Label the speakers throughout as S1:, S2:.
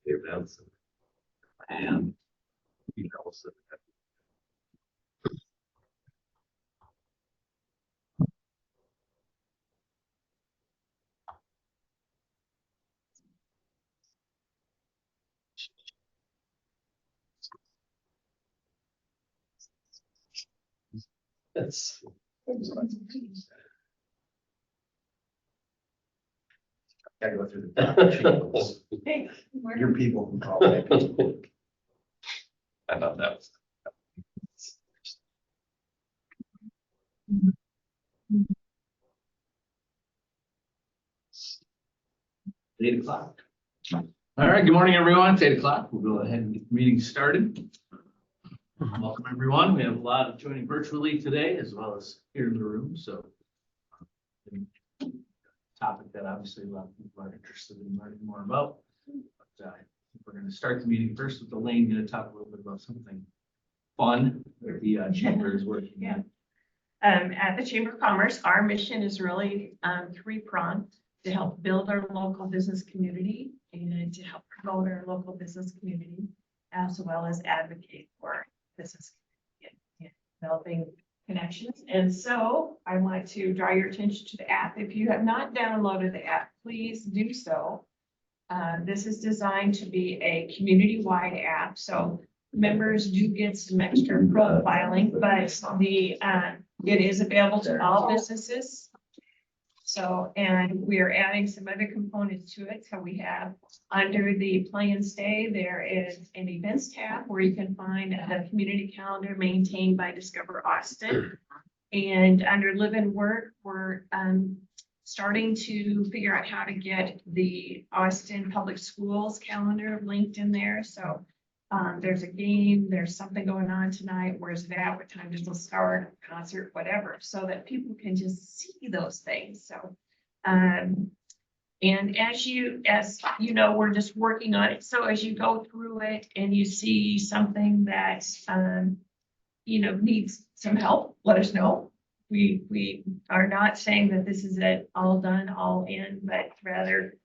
S1: Events and you know, so that's
S2: Gotta go through the channels.
S3: Hey,
S2: Your people can call it.
S1: I thought that was
S2: 8 o'clock. All right, good morning, everyone. It's 8 o'clock. We'll go ahead and get the meeting started. Welcome, everyone. We have a lot of joining virtually today as well as here in the room. So topic that obviously a lot of people are interested in learning more about. But we're going to start the meeting first with Elaine going to talk a little bit about something fun that the chamber is working on.
S3: At the Chamber of Commerce, our mission is really three-pronged: to help build our local business community and to help promote our local business community, as well as advocate for business community and developing connections. And so I want to draw your attention to the app. If you have not downloaded the app, please do so. This is designed to be a community-wide app, so members do get some extra profiling, but it is available to all businesses. So, and we are adding some other components to it. So we have under the play and stay, there is an events tab where you can find a community calendar maintained by Discover Austin. And under live and work, we're starting to figure out how to get the Austin Public Schools calendar linked in there. So there's a game, there's something going on tonight, where's that, what time does it start, concert, whatever, so that people can just see those things. So, and as you know, we're just working on it. So as you go through it and you see something that, needs some help, let us know. We are not saying that this is it all done, all in, but rather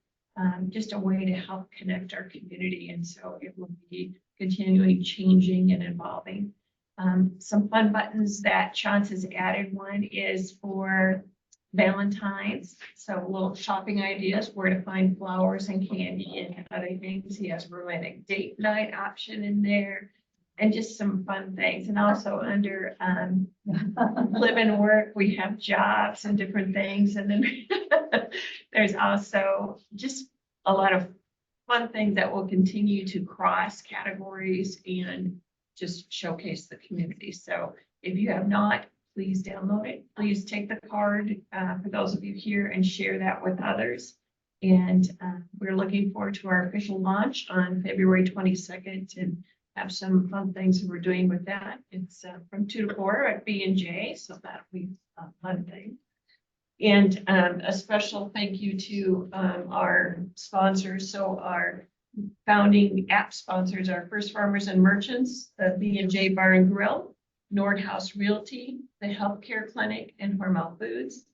S3: just a way to help connect our community. And so it will be continually changing and evolving. Some fun buttons that Chance has added. One is for Valentine's. So little shopping ideas, where to find flowers and candy and other things. He has a romantic date night option in there and just some fun things. And also under live and work, we have jobs and different things. And then there's also just a lot of fun things that will continue to cross categories and just showcase the community. So if you have not, please download it. Please take the card for those of you here and share that with others. And we're looking forward to our official launch on February 22nd and have some fun things that we're doing with that. It's from 2 to 4 at B&J, so that'll be a fun thing. And a special thank you to our sponsors. So our founding app sponsors are First Farmers and Merchants, the B&J Bar and Grill, Nordhaus Realty, the Healthcare Clinic, and Hormel Foods.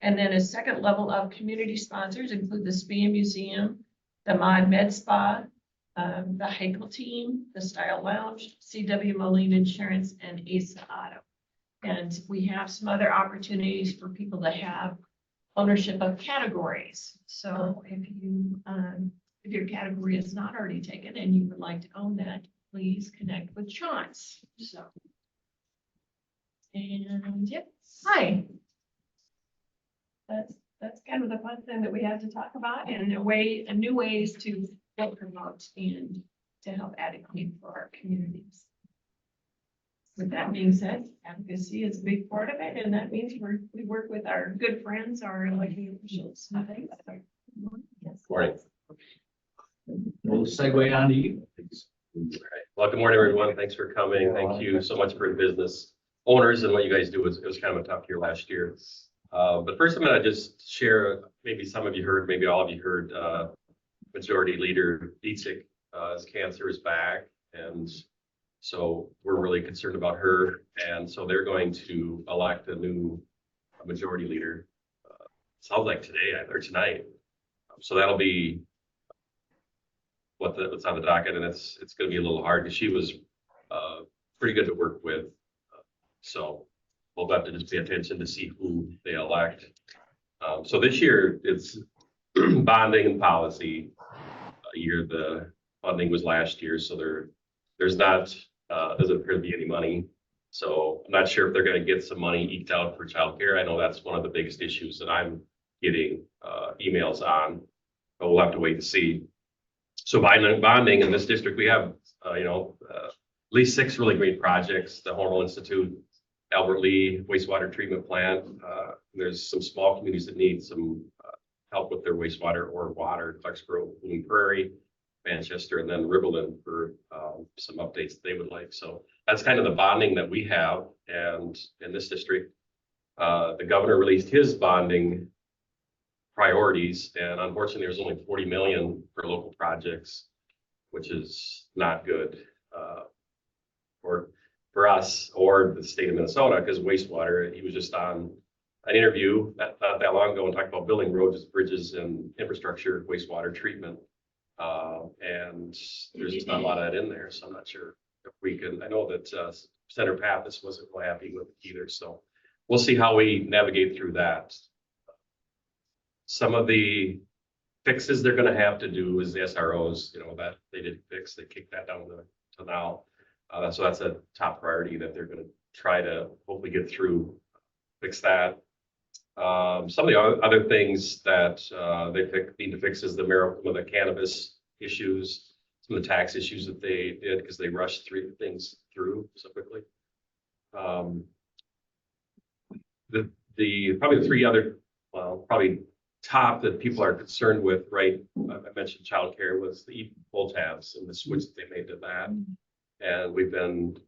S3: And then a second level of community sponsors include the SPIA Museum, the Mod Med Spa, the Heichel Team, the Style Lounge, CW Moline Insurance, and ASA Auto. And we have some other opportunities for people to have ownership of categories. So if your category is not already taken and you would like to own that, please connect with Chance. So, and yep, hi. That's kind of the fun thing that we have to talk about, and new ways to promote and to help advocate for our communities. With that being said, advocacy is a big part of it, and that means we work with our good friends, our elected officials. Yes.
S1: morning.
S2: We'll segue on to you.
S1: All right. Well, good morning, everyone. Thanks for coming. Thank you so much for the business owners and what you guys do. It was kind of a tough year last year. But first, I'm going to just share, maybe some of you heard, maybe all of you heard, Majority Leader Dietzig, his cancer is back. And so we're really concerned about her. And so they're going to elect a new majority leader sounds like today or tonight. So that'll be what's on the docket, and it's going to be a little hard because she was pretty good to work with. So we'll have to just pay attention to see who they elect. So this year it's bonding and policy. A year the funding was last year, so there's not doesn't appear to be any money. So I'm not sure if they're going to get some money eked out for childcare. I know that's one of the biggest issues that I'm getting emails on, but we'll have to wait and see. So bonding in this district, we have at least 6 really great projects. The Hormel Institute, Albert Lee wastewater treatment plant. There's some small communities that need some help with their wastewater or water. Clarksboro, Bloom Prairie, Manchester, and then Riverland for some updates they would like. So that's kind of the bonding that we have. And in this district, the governor released his bonding priorities, and unfortunately, there's only 40 million for local projects, which is not good for us or the state of Minnesota, because wastewater. He was just on an interview not that long ago and talked about building roads, bridges, and infrastructure, wastewater treatment. And there's just not a lot of that in there, so I'm not sure if we can. I know that Senator Pappas wasn't quite happy with it either, so we'll see how we navigate through that. Some of the fixes they're going to have to do is the SROs, that they didn't fix. They kicked that down to now. So that's a top priority that they're going to try to hopefully get through, fix that. Some of the other things that they need to fix is the cannabis issues, some of the tax issues that they did because they rushed things through so quickly. Probably the 3 other, probably top that people are concerned with, right? I mentioned childcare was the pull tabs and the switch that they made to that. And we've been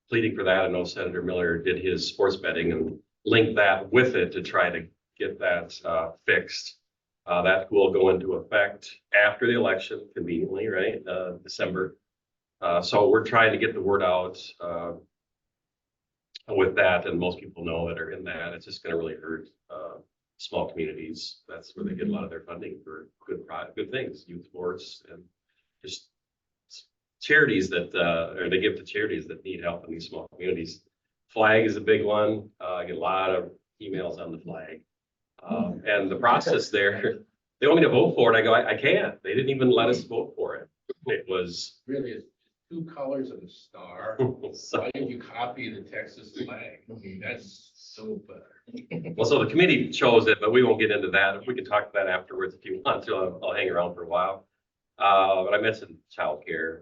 S1: pleading for that. I know Senator Mueller did his sports betting and linked that with it to try to get that fixed. That will go into effect after the election, conveniently, right? December. So we're trying to get the word out with that, and most people know that are in that. It's just going to really hurt small communities. That's where they get a lot of their funding for good things, youth sports, and just charities that or they give to charities that need help in these small communities. Flag is a big one. I get a lot of emails on the flag. And the process there, they want me to vote for it. I go, I can't. They didn't even let us vote for it. It was
S4: Really, it's 2 colors and a star.
S1: so,
S4: Why did you copy the Texas flag? I mean, that's so bad.
S1: well, so the committee chose it, but we won't get into that. If we can talk about that afterwards if you want to. I'll hang around for a while. But I mentioned childcare.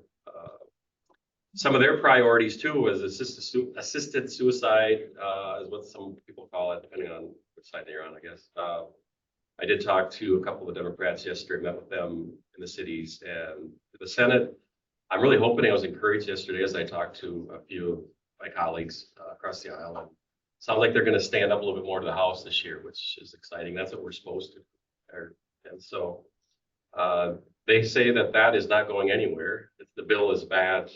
S1: Some of their priorities too was assisted suicide, is what some people call it, depending on which side they're on, I guess. I did talk to a couple of Democrats yesterday, met with them in the cities and the Senate. I'm really hoping. I was encouraged yesterday as I talked to a few of my colleagues across the aisle. And sounds like they're going to stand up a little bit more to the House this year, which is exciting. That's what we're supposed to. And so they say that is not going anywhere. The bill is bad.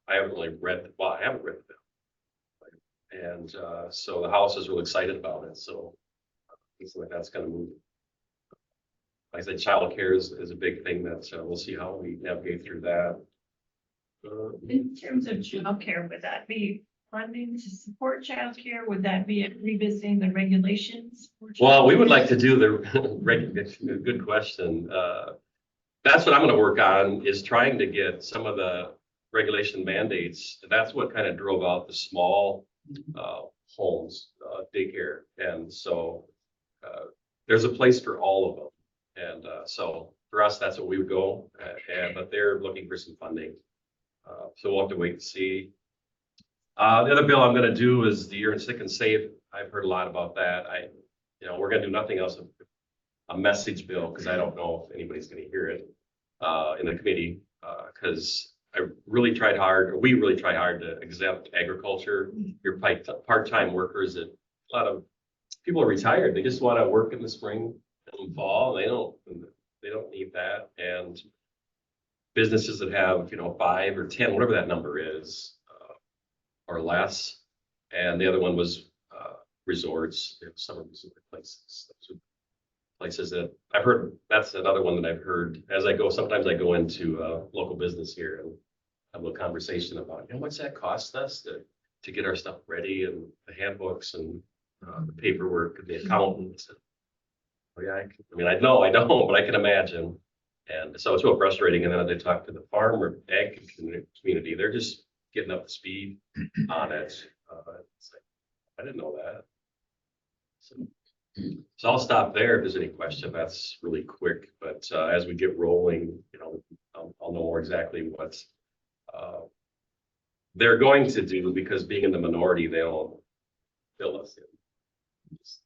S1: I haven't really read the bill. And so the House is really excited about it. So it's like that's going to move. Like I said, child care is a big thing that we'll see how we navigate through that.
S3: In terms of childcare, would that be funding to support childcare? Would that be revisiting the regulations?
S1: Well, we would like to do the good question. That's what I'm going to work on, is trying to get some of the regulation mandates. That's what kind of drove out the small homes, daycare. And so there's a place for all of them. And so for us, that's what we would go. But they're looking for some funding. So we'll have to wait and see. The other bill I'm going to do is the Year in Sick and Safe. I've heard a lot about that. We're going to do nothing else. A message bill, because I don't know if anybody's going to hear it in the committee, because we really tried hard to exempt agriculture. Your part-time workers, a lot of people are retired. They just want to work in the spring and fall. They don't need that. And businesses that have 5 or 10, whatever that number is, or less. And the other one was resorts, summer resort places. Those are places that I've heard, that's another one that I've heard as I go, sometimes I go into local business here and have a little conversation about, what's that cost us to get our stuff ready and the handbooks and the paperwork and the accountants. Oh yeah, I know I don't, but I can imagine. And so it's real frustrating. And then as I talk to the farmer ag community, they're just getting up to speed on it. It's like, I didn't know that. So I'll stop there if there's any question. That's really quick, but as we get rolling, I'll know more exactly what they're going to do, because being in the minority, they'll fill us in. Just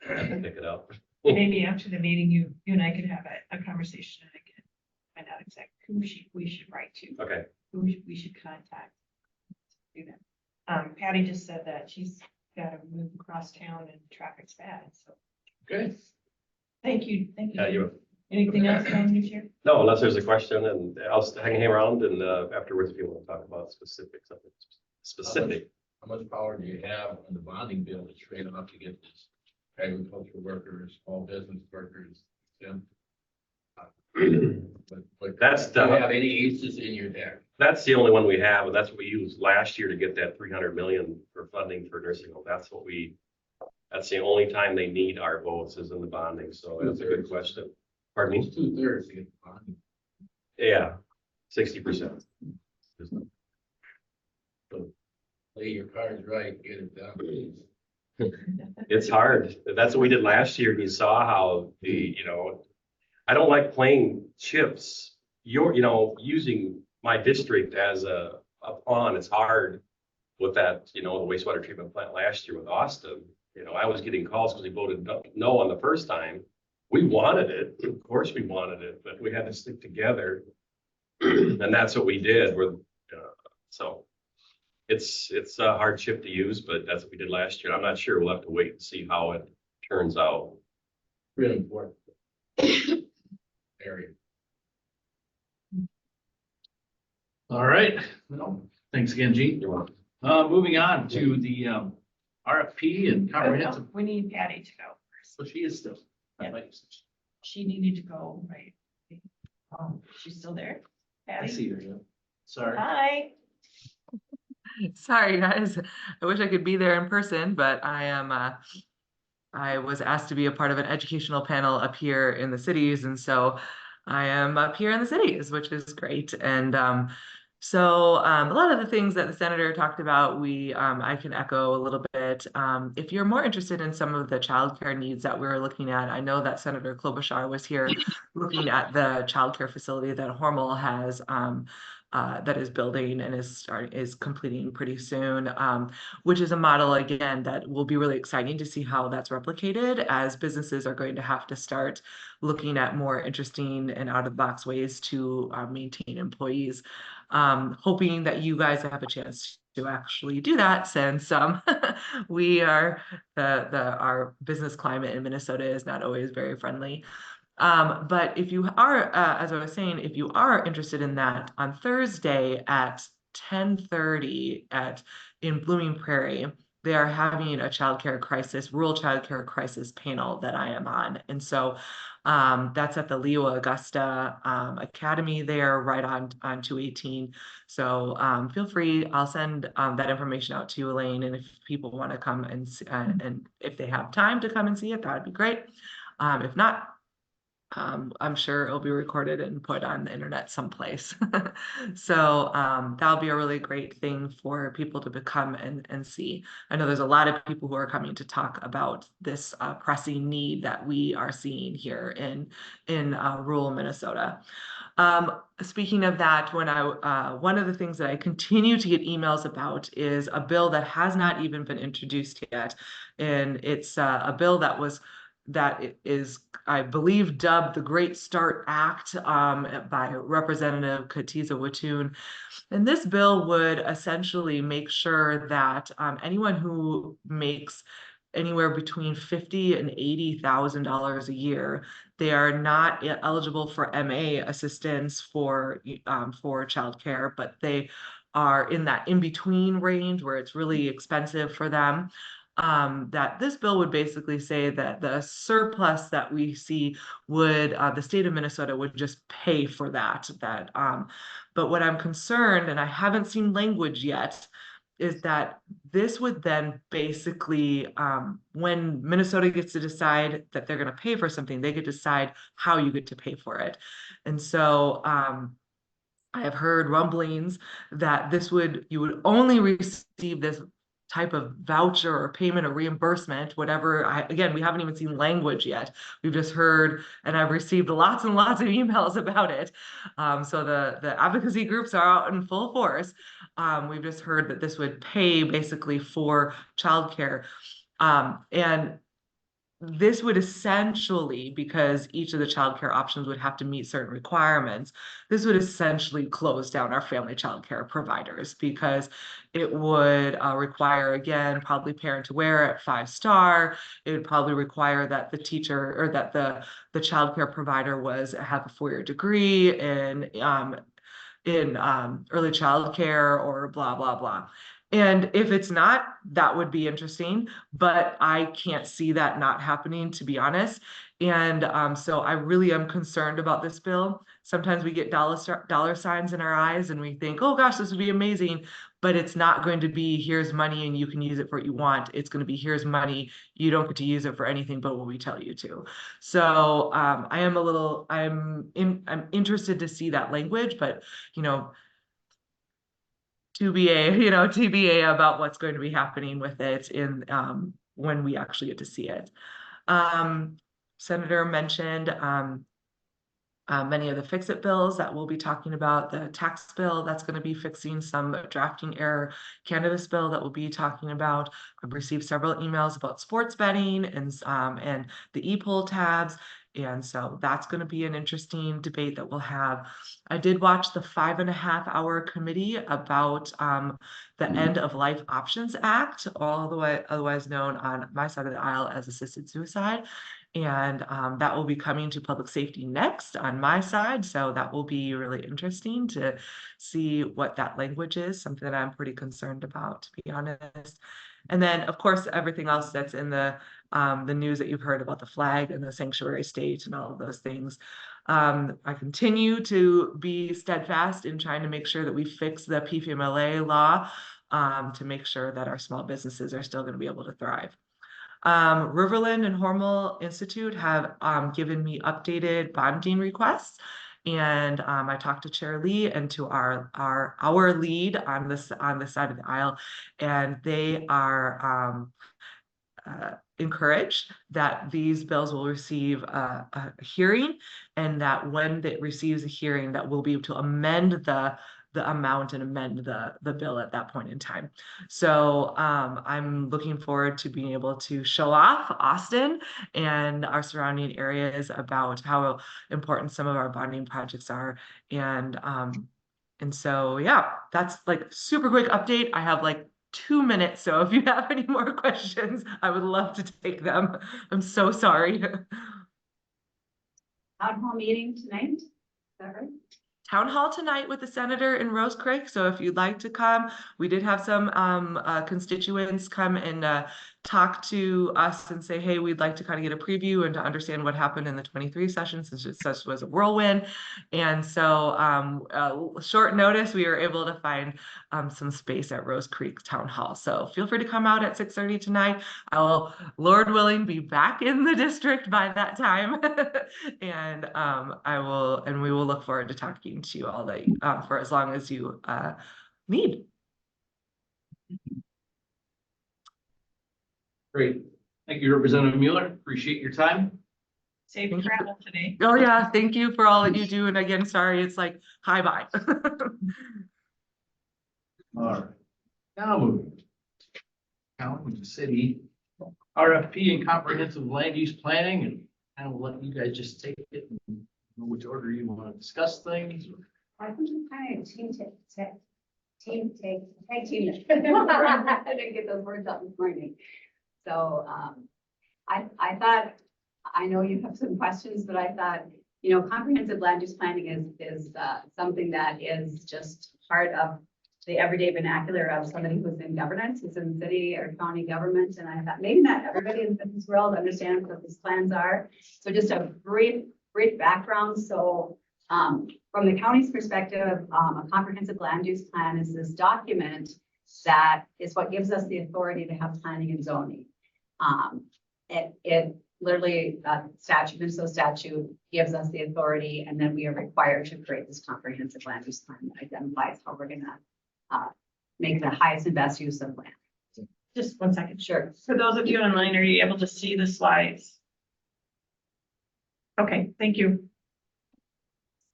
S1: have to pick it up.
S3: Maybe after the meeting, you and I could have a conversation and I can find out exactly who we should write to,
S1: Okay.
S3: who we should contact. Do that. Patty just said that she's got to move across town and traffic's bad, so.
S2: Okay.
S3: Thank you.
S1: Yeah, you.
S3: Anything else from you, Chair?
S1: No, unless there's a question, and I'll hang around and afterwards, if you want to talk about specifics, something specific.
S4: How much power do you have on the bonding bill to trade enough to get this agricultural workers, small business workers? But
S1: That's
S4: do you have any aces in your deck?
S1: That's the only one we have, and that's what we used last year to get that 300 million for funding for nursing home. That's the only time they need our votes is in the bonding. So that's a good question. Pardon me?
S4: It's 2/3 to get the bonding.
S1: Yeah, 60%.
S4: Lay your cards right, get it done.
S1: It's hard. That's what we did last year. And you saw how I don't like playing chips. Using my district as a pawn, it's hard with that, the wastewater treatment plant last year with Austin. I was getting calls because we voted no on the first time. We wanted it. Of course we wanted it, but we had to stick together. And that's what we did. So it's a hard chip to use, but that's what we did last year. I'm not sure. We'll have to wait and see how it turns out.
S4: Really important area.
S2: All right. Well, thanks again, Gene.
S1: You're welcome.
S2: Moving on to the RFP and comprehensive.
S3: We need Patty to go first.
S2: So she is still.
S3: Yeah. She needed to go, right? She's still there?
S2: I
S3: Patty?
S2: see her. Yeah. Sorry.
S3: Hi.
S5: Sorry, guys. I wish I could be there in person, but I was asked to be a part of an educational panel up here in the cities, and so I am up here in the cities, which is great. And so a lot of the things that the senator talked about, I can echo a little bit. If you're more interested in some of the childcare needs that we're looking at, I know that Senator Klobuchar was here looking at the childcare facility that Hormel has that is building and is completing pretty soon, which is a model, again, that will be really exciting to see how that's replicated, as businesses are going to have to start looking at more interesting and out-of-the-box ways to maintain employees. Hoping that you guys have a chance to actually do that, since we are our business climate in Minnesota is not always very friendly. But if you are, as I was saying, if you are interested in that, on Thursday at 10:30 in Blooming Prairie, they are having a rural childcare crisis panel that I am on. And so that's at the Leo Augusta Academy there, right on 218. So feel free, I'll send that information out to you, Elaine. And if people want to come and if they have time to come and see it, that would be great. If not, I'm sure it'll be recorded and put on the internet someplace. So that'll be a really great thing for people to come and see. I know there's a lot of people who are coming to talk about this pressing need that we are seeing here in rural Minnesota. Speaking of that, one of the things that I continue to get emails about is a bill that has not even been introduced yet. And it's a bill that is, I believe, dubbed the Great Start Act by Representative Katiza Watoon. And this bill would essentially make sure that anyone who makes anywhere between $50,000 and $80,000 a year, they are not eligible for MA assistance for childcare, but they are in that in-between range where it's really expensive for them. that this bill would basically say that the surplus that we see would, the state of Minnesota would just pay for that. But what I'm concerned, and I haven't seen language yet, is that this would then basically, when Minnesota gets to decide that they're going to pay for something, they get to decide how you get to pay for it. And so I have heard rumblings that you would only receive this type of voucher or payment or reimbursement, whatever. Again, we haven't even seen language yet. We've just heard, and I've received lots and lots of emails about it. So the advocacy groups are out in full force. We've just heard that this would pay basically for childcare. And this would essentially, because each of the childcare options would have to meet certain requirements, this would essentially close down our family childcare providers, because it would require, again, probably parent aware at 5-star. It would probably require that the teacher or that the childcare provider have a 4-year degree in early childcare or blah, blah, blah. And if it's not, that would be interesting, but I can't see that not happening, to be honest. And so I really am concerned about this bill. Sometimes we get dollar signs in our eyes and we think, oh gosh, this would be amazing, but it's not going to be, here's money and you can use it for what you want. It's going to be, here's money, you don't get to use it for anything but what we tell you to. So I'm interested to see that language, but TBA about what's going to be happening with it when we actually get to see it. Senator mentioned many of the fix-it bills that we'll be talking about. The tax bill that's going to be fixing some drafting error, cannabis bill that we'll be talking about. I've received several emails about sports betting and the e-poll tabs. And so that's going to be an interesting debate that we'll have. I did watch the 5.5-hour committee about the End of Life Options Act, otherwise known on my side of the aisle as assisted suicide. And that will be coming to public safety next on my side. So that will be really interesting to see what that language is, something that I'm pretty concerned about, to be honest. And then, of course, everything else that's in the news that you've heard about the flag and the sanctuary state and all of those things. I continue to be steadfast in trying to make sure that we fix the PFMLA law to make sure that our small businesses are still going to be able to thrive. Riverland and Hormel Institute have given me updated bonding requests. And I talked to Chair Lee and to our lead on this side of the aisle, and they are encouraged that these bills will receive a hearing, and that when it receives a hearing, that we'll be able to amend the amount and amend the bill at that point in time. So I'm looking forward to being able to show off Austin and our surrounding areas about how important some of our bonding projects are. And so, yeah, that's like super quick update. I have like 2 minutes. So if you have any more questions, I would love to take them. I'm so sorry.
S6: Town hall meeting tonight, is that right?
S5: Town hall tonight with the senator in Rose Creek. So if you'd like to come, we did have some constituents come and talk to us and say, hey, we'd like to kind of get a preview and to understand what happened in the 23 session, since it such was a whirlwind. And so short notice, we were able to find some space at Rose Creek Town Hall. So feel free to come out at 6:30 tonight. I will, Lord willing, be back in the district by that time. And we will look forward to talking to you all for as long as you need.
S2: Great. Thank you, Representative Mueller. Appreciate your time.
S3: Safe travel today.
S5: Oh yeah, thank you for all that you do. And again, sorry, it's like hi bye.
S2: All right. Now moving. County, city, RFP and comprehensive land use planning, and I will let you guys just take it and know which order you want to discuss things.
S6: I think you kind of tag team. I didn't get those words out this morning. So I thought, I know you have some questions, but I thought, comprehensive land use planning is something that is just part of the everyday vernacular of somebody who's in governance, who's in city or county government. And I thought maybe not everybody in the business world understands what these plans are. So just a brief background. So from the county's perspective, a comprehensive land use plan is this document that is what gives us the authority to have planning and zoning. It literally Minnesota statute gives us the authority, and then we are required to create this comprehensive land use plan that identifies how we're gonna make the highest and best use of land.
S3: Just 1 second.
S6: Sure.
S3: For those of you online, are you able to see the slides? Okay, thank you.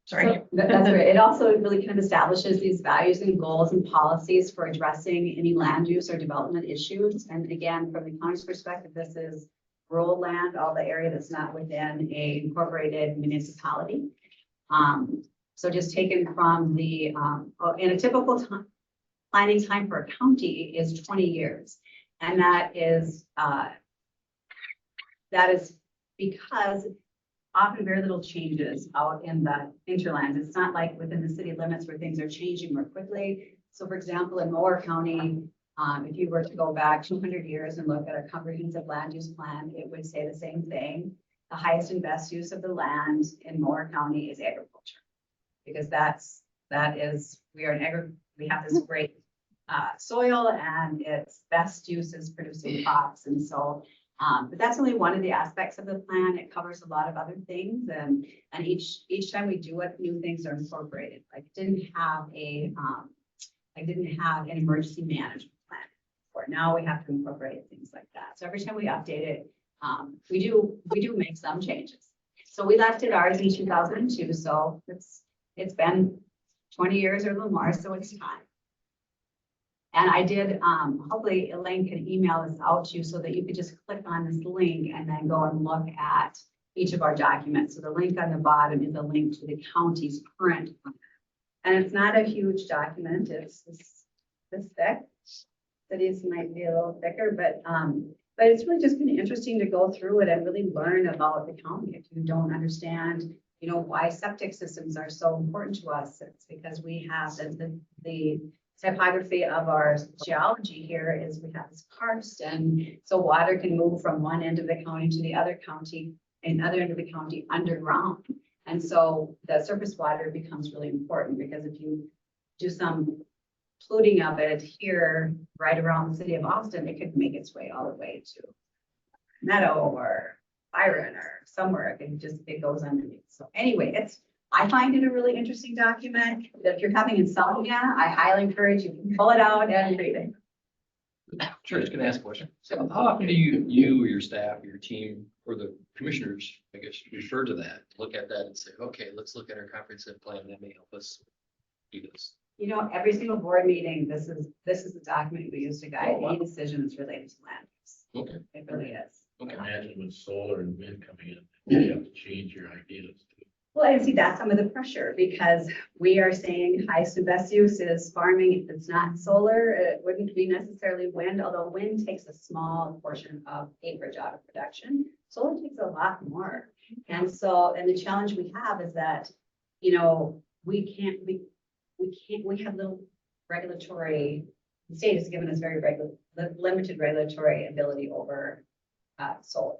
S3: Sorry.
S6: So that's right. It also really kind of establishes these values and goals and policies for addressing any land use or development issues. And again, from the county's perspective, this is rural land, all the area that's not within a incorporated municipality. So just taken from the, in a typical planning time for a county is 20 years. And that is because often very little changes out in the hinterlands. It's not like within the city limits where things are changing more quickly. So for example, in Mower County, if you were to go back 200 years and look at a comprehensive land use plan, it would say the same thing. The highest and best use of the land in Mower County is agriculture. Because we have this great soil, and its best use is producing crops. And so but that's only one of the aspects of the plan. It covers a lot of other things, and each time we do it, new things are incorporated. Like didn't have an emergency management plan before. Now we have to incorporate things like that. So every time we update it, we do make some changes. So we left it ours in 2002. So it's been 20 years or a little more. So it's time. And I did, hopefully Elaine can email this out to you so that you could just click on this link and then go and look at each of our documents. So the link on the bottom is a link to the county's current plan. And it's not a huge document. It's this thick. Cities might be a little thicker, but it's really just been interesting to go through it and really learn about the county. If you don't understand, why septic systems are so important to us, it's because we have the typography of our geology here is we have this karst, and so water can move from one end of the county to the other county and other end of the county underground. And so the surface water becomes really important, because if you do some polluting of it here right around the city of Austin, it could make its way all the way to Meadow or Byron or somewhere. It goes underneath. So anyway, I find it a really interesting document that if you're having insomnia, I highly encourage you to pull it out and read it.
S7: Trish, can I ask a question? So how often do you or your staff or your team or the commissioners, I guess, refer to that, look at that and say, okay, let's look at our comprehensive plan that may help us do this?
S6: Every single board meeting, this is the document we use to guide any decisions related to land use.
S7: Okay.
S6: It really is.
S7: Okay.
S4: Imagine with solar and wind coming in, you have to change your ideas.
S6: Well, and see, that's some of the pressure, because we are saying highest and best use is farming. If it's not solar, it wouldn't be necessarily wind, although wind takes a small portion of acreage out of production. Solar takes a lot more. And the challenge we have is that, we have little regulatory, the state has given us very limited regulatory ability over solar.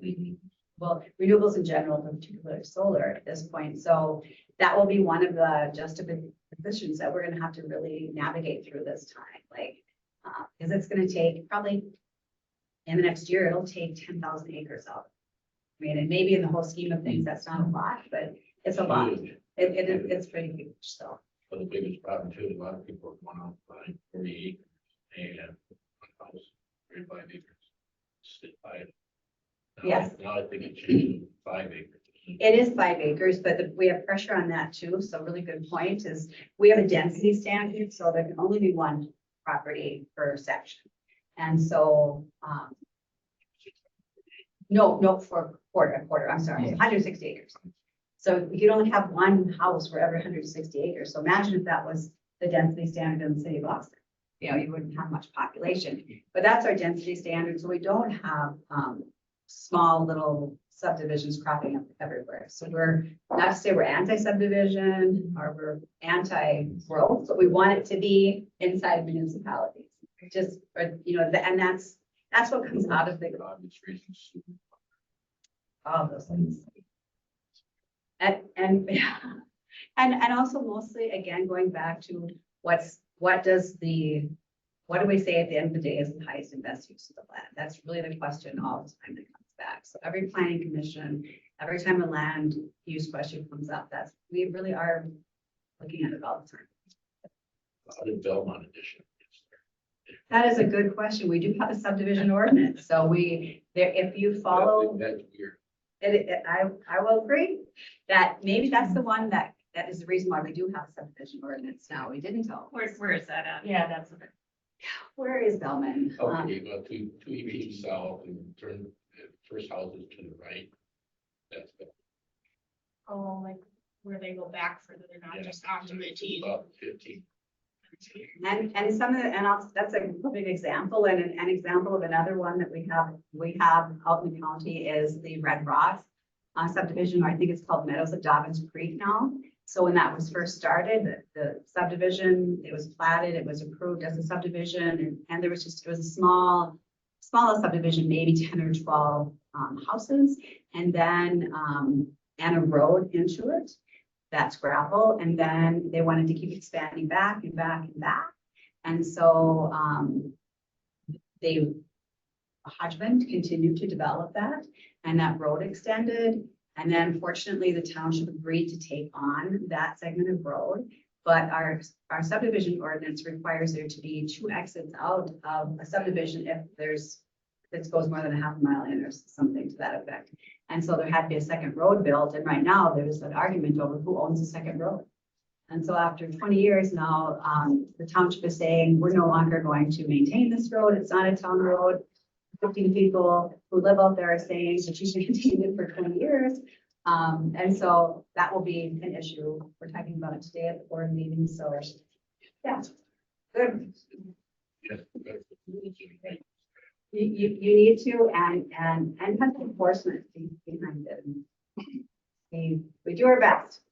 S6: Well, renewables in general, but particularly solar at this point. So that will be one of the justifications that we're going to have to really navigate through this time. Because it's going to take probably in the next year, it'll take 10,000 acres out. I mean, and maybe in the whole scheme of things, that's not a lot, but it's a lot. It's pretty huge. So.
S4: But the biggest problem too, a lot of people are going out buying 40 acres and one house, 35 acres. Sit by it.
S6: Yes.
S4: Now I think it changed to 5 acres.
S6: It is 5 acres, but we have pressure on that too. So really good point is we have a density standard, so there can only be one property per section. And so, no, for a quarter, I'm sorry, 160 acres. So you only have one house for every 160 acres. So imagine if that was the density standard in the city of Austin. You wouldn't have much population, but that's our density standard. So we don't have small little subdivisions cropping up everywhere. So we're not to say we're anti-subdivision or we're anti-growth, but we want it to be inside municipalities. Just, you know, and that's what comes out of the,
S4: Obvious reasons.
S6: all of those things. And also mostly, again, going back to what do we say at the end of the day is the highest and best use of the land? That's really the question all the time that comes back. So every planning commission, every time a land use question comes up, we really are looking at it all the time.
S4: How did Belmont addition?
S6: That is a good question. We do have a subdivision ordinance. So if you follow,
S4: That's weird.
S6: I will agree that maybe that's the one that is the reason why we do have a subdivision ordinance now. We didn't know.
S3: Where is that at? Yeah, that's a bit.
S6: Where is Bellman?
S4: Okay, well, two feet south and turn the first houses to the right. That's
S8: Oh, like where they go back further, they're not just onto the T.
S4: about 15.
S6: And some of the, that's a perfect example, and an example of another one that we have out in the county is the Red Rock subdivision, or I think it's called Meadows of Dobbins Creek now. So when that was first started, the subdivision, it was platted, it was approved as a subdivision, and there was it was a small subdivision, maybe 10 or 12 houses, and then and a road into it. That's gravel, and then they wanted to keep expanding back and back and back. And so Hodgman continued to develop that, and that road extended. And then fortunately, the township agreed to take on that segment of road. But our subdivision ordinance requires there to be 2 exits out of a subdivision if it goes more than a half a mile in or something to that effect. And so there had to be a second road built. And right now there's an argument over who owns the second road. And so after 20 years now, the township is saying, we're no longer going to maintain this road. It's not a town road. 15 people who live out there are saying that you should continue it for 20 years. And so that will be an issue. We're talking about it today at the board meeting. So yeah, good. You need to, and have enforcement behind it. We do our best.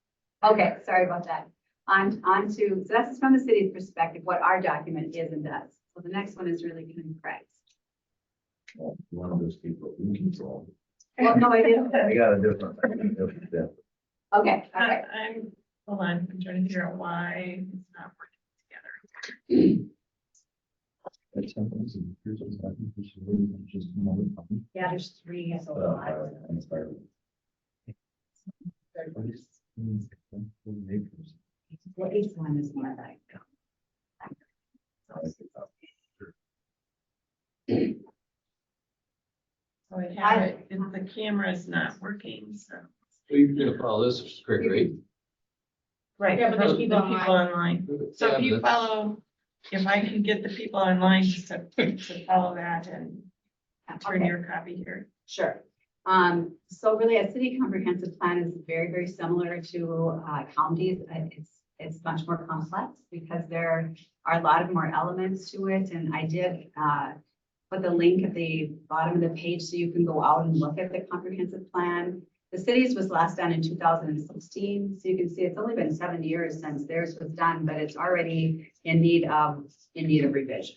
S6: Okay, sorry about that. On to, so that's from the city's perspective, what our document is and does. So the next one is really kind of Craig's.
S9: One of those people in control.
S6: Well, no, I didn't.
S9: I got a different.
S6: Okay, all right.
S3: Hold on, I'm trying to figure out why it's not working together.
S9: It's something, here's what's happening, this is really just another company.
S6: Yeah, there's 3. So what each one is more like.
S3: So I have it, and the camera is not working, so.
S7: We're gonna follow this, which is great, right?
S3: Right,
S8: Yeah, but there's people
S3: online. So
S7: Yeah,
S3: if you
S7: that's-
S3: follow, if I can get the people online to follow that and turn your copy here.
S6: Sure. So really a city comprehensive plan is very, very similar to counties. It's much more complex because there are a lot of more elements to it. And I did put the link at the bottom of the page so you can go out and look at the comprehensive plan. The city's was last done in 2016. So you can see it's only been 7 years since theirs was done, but it's already in need of revision.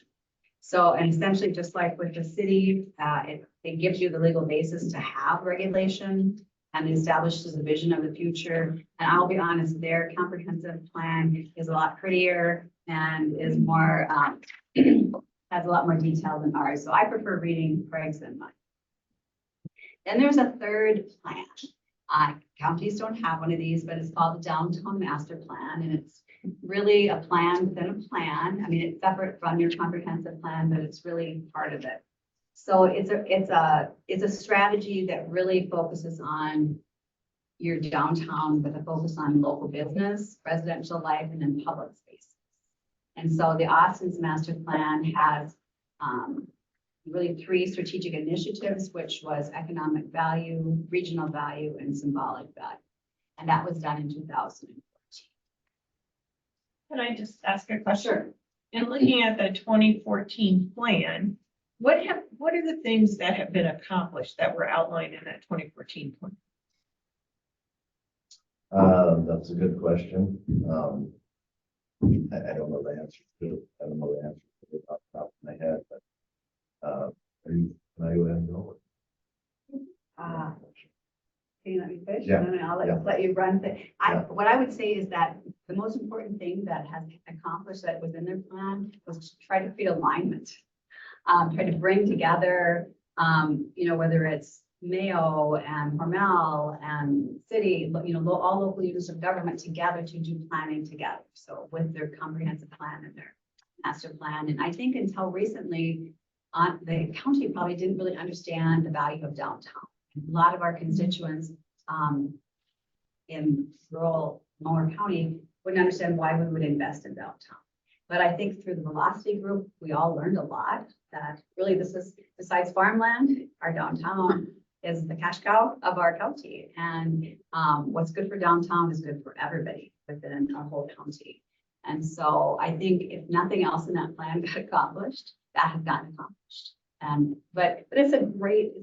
S6: So, and essentially just like with the city, it gives you the legal basis to have regulation and establishes a vision of the future. And I'll be honest, their comprehensive plan is a lot prettier and is more, has a lot more detail than ours. So I prefer reading Craig's than mine. Then there's a third plan. Counties don't have one of these, but it's called the Downtown Master Plan, and it's really a plan within a plan. I mean, it's separate from your comprehensive plan, but it's really part of it. So it's a strategy that really focuses on your downtown with a focus on local business, residential life, and then public spaces. And so the Austin's master plan has really 3 strategic initiatives, which was economic value, regional value, and symbolic value. And that was done in 2014.
S3: Can I just ask a question?
S6: Sure.
S3: In looking at the 2014 plan, what are the things that have been accomplished that were outlined in that 2014 plan?
S9: That's a good question. I don't know the answer to it. I don't know the answer to it off the top of my head, but, can I go ahead and go?
S6: Can you let me finish?
S9: Yeah,
S6: No, I'll
S9: yeah.
S6: let you run.
S9: Yeah.
S6: What I would say is that the most important thing that has accomplished that within their plan was to try to create alignment. Try to bring together, whether it's Mayo and Hormel and city, all local units of government together to do planning together. So with their comprehensive plan and their master plan. And I think until recently, the county probably didn't really understand the value of downtown. A lot of our constituents in rural Mower County wouldn't understand why we would invest in downtown. But I think through the Velocity Group, we all learned a lot that really this is, besides farmland, our downtown is the cash cow of our county. And what's good for downtown is good for everybody within our whole county. And so I think if nothing else in that plan got accomplished, that has gotten accomplished. But it's a great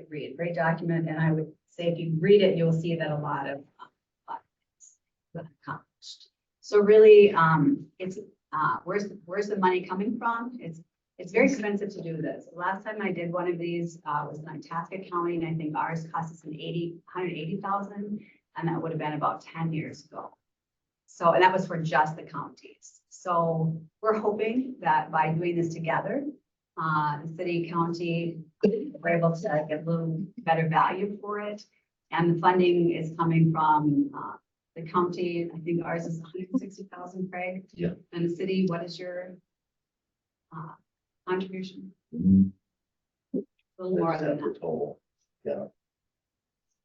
S6: read, great document. And I would say if you read it, you'll see that a lot of things got accomplished. So really, it's where's the money coming from? It's very expensive to do this. The last time I did one of these was in Itasca County, and I think ours cost us $180,000, and that would have been about 10 years ago. So, and that was for just the counties. So we're hoping that by doing this together, the city, county, we're able to get a little better value for it. And the funding is coming from the county. I think ours is 160,000, Craig.
S9: Yeah.
S6: And the city, what is your contribution?
S9: Mhm.
S6: A little more than
S9: That's the
S6: that,
S9: total. Yeah.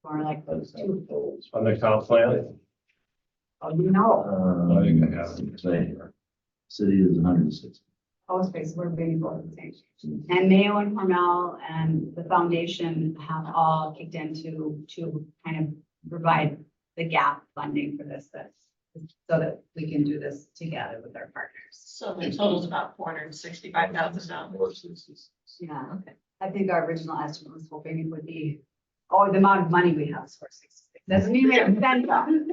S6: more like
S9: That's the
S6: two.
S9: total.
S1: On the comp plan,
S6: Oh,
S9: I think I have it right here. City is 160.
S6: Oh, space, we're being both the same. And Mayo and Hormel and the foundation have all kicked in to kind of provide the gap funding for this, so that we can do this together with our partners.
S3: So the total's about $465,000.
S6: Yeah, okay. I think our original estimate was hoping it would be, the amount of money we have is 466. Doesn't mean we have spent them.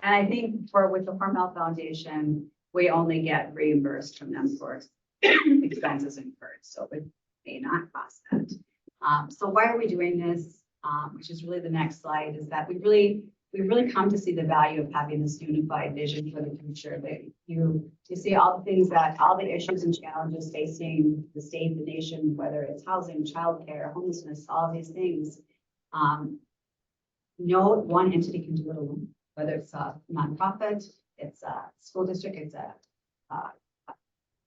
S6: And I think with the Hormel Foundation, we only get reimbursed from them for expenses incurred, so it may not cost that. So why are we doing this? Which is really the next slide, is that we really come to see the value of having this unified vision for the future. That you see all the things all the issues and challenges facing the state, the nation, whether it's housing, childcare, homelessness, all these things. No one entity can do it alone, whether it's a nonprofit, it's a school district, it's a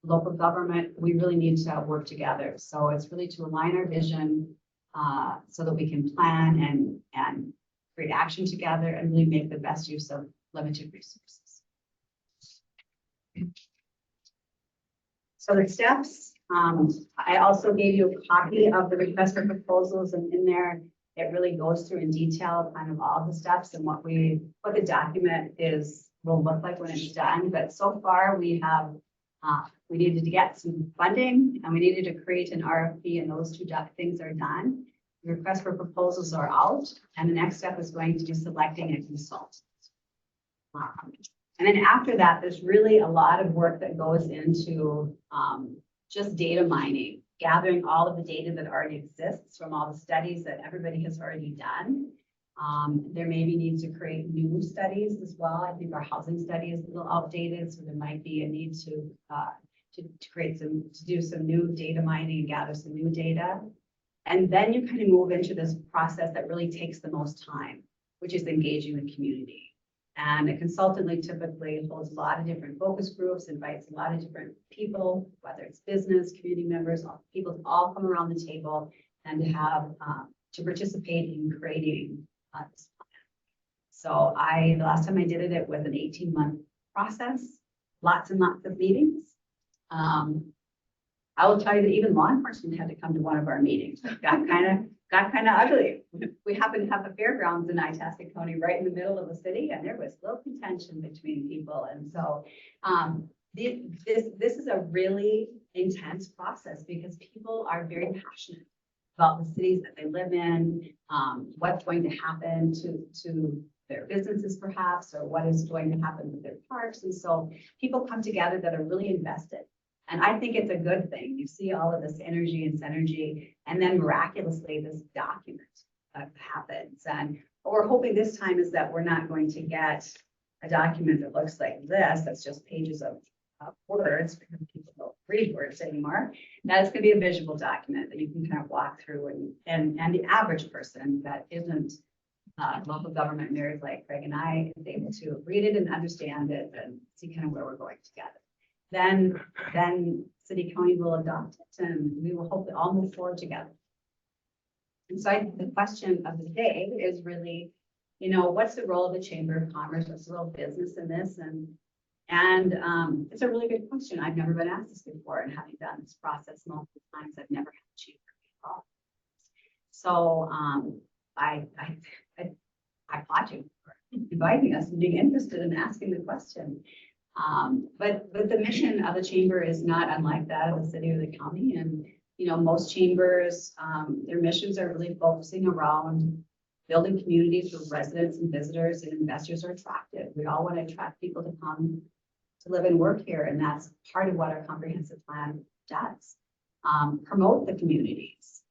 S6: local government. We really need to work together. So it's really to align our vision so that we can plan and create action together and really make the best use of limited resources. So the steps, I also gave you a copy of the request for proposals, and in there, it really goes through in detail kind of all the steps and what the document will look like when it's done. But so far we have, we needed to get some funding and we needed to create an RFP, and those two things are done. The request for proposals are out, and the next step is going to be selecting a consultant. And then after that, there's really a lot of work that goes into just data mining, gathering all of the data that already exists from all the studies that everybody has already done. There may be needs to create new studies as well. I think our housing study is a little outdated, so there might be a need to do some new data mining and gather some new data. And then you kind of move into this process that really takes the most time, which is engaging the community. And a consultant typically holds a lot of different focus groups, invites a lot of different people, whether it's business, community members, people all come around the table and to have to participate in creating this plan. So the last time I did it was an 18-month process, lots and lots of meetings. I will tell you that even law enforcement had to come to one of our meetings. It got kind of ugly. We happened to have the fairgrounds in Itasca County right in the middle of the city, and there was little contention between people. And so This is a really intense process because people are very passionate about the cities that they live in, what's going to happen to their businesses perhaps, or what is going to happen with their parks. And so people come together that are really invested. And I think it's a good thing. You see all of this energy and synergy, and then miraculously this document happens. And what we're hoping this time is that we're not going to get a document that looks like this, that's just pages of words, because people don't read words anymore. That it's going to be a visual document that you can kind of walk through, and the average person that isn't local government nerds like Craig and I is able to read it and understand it and see kind of where we're going together. Then city county will adopt it, and we will hopefully all move forward together. And so the question of the day is really, you know, what's the role of the Chamber of Commerce? What's the role of business in this? And it's a really good question. I've never been asked this before, and having done this process multiple times, I've never had a chamber involved. So I applaud you for inviting us and being interested in asking the question. But the mission of the chamber is not unlike that of the city or the county. And, you know, most chambers, their missions are really focusing around building communities where residents and visitors and investors are attracted. We all want to attract people to come to live and work here. And that's part of what our comprehensive plan does. Promote the communities,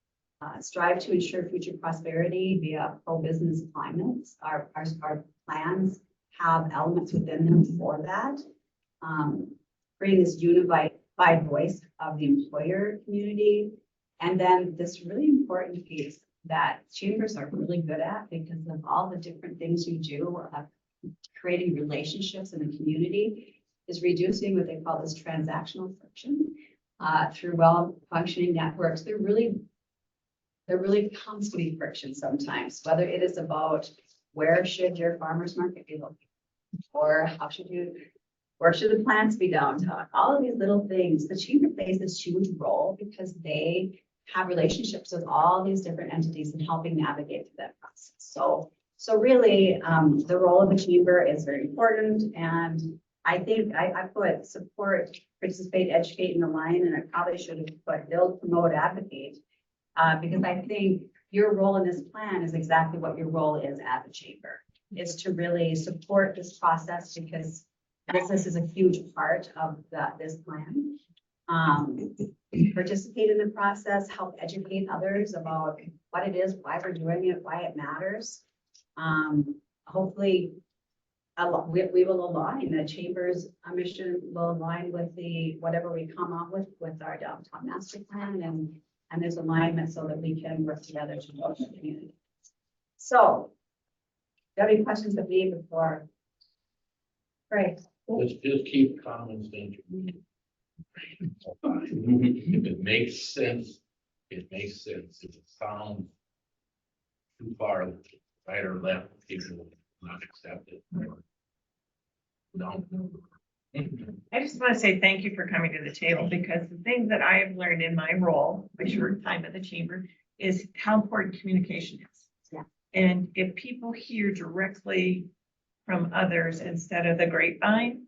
S6: strive to ensure future prosperity via pro-business climates. Our plans have elements within them for that. Creating this unified voice of the employer community. And then this really important piece that chambers are really good at, because of all the different things you do, creating relationships in the community, is reducing what they call this transactional friction through well-functioning networks. There really comes to be friction sometimes, whether it is about where should your farmer's market be located, or where should the plants be downtown? All of these little things. The chamber plays this huge role because they have relationships with all these different entities and helping navigate through that process. So really, the role of the chamber is very important. And I think I put support, participate, educate, and align, and I probably should have put build, promote, advocate, because I think your role in this plan is exactly what your role is as a chamber, is to really support this process, because business is a huge part of this plan. Participate in the process, help educate others about what it is, why we're doing it, why it matters. Hopefully, we will align, the chamber's mission will align with whatever we come up with our downtown master plan, and there's alignment so that we can work together to build the community. So, do you have any questions of me before? Great.
S4: Let's just keep common sense. If it makes sense, it makes sense. If it sounds too far right or left, people will not accept it. No.
S3: I just want to say thank you for coming to the table, because the things that I have learned in my role, my short time at the chamber, is how important communication is.
S6: Yeah.
S3: And if people hear directly from others instead of the grapevine,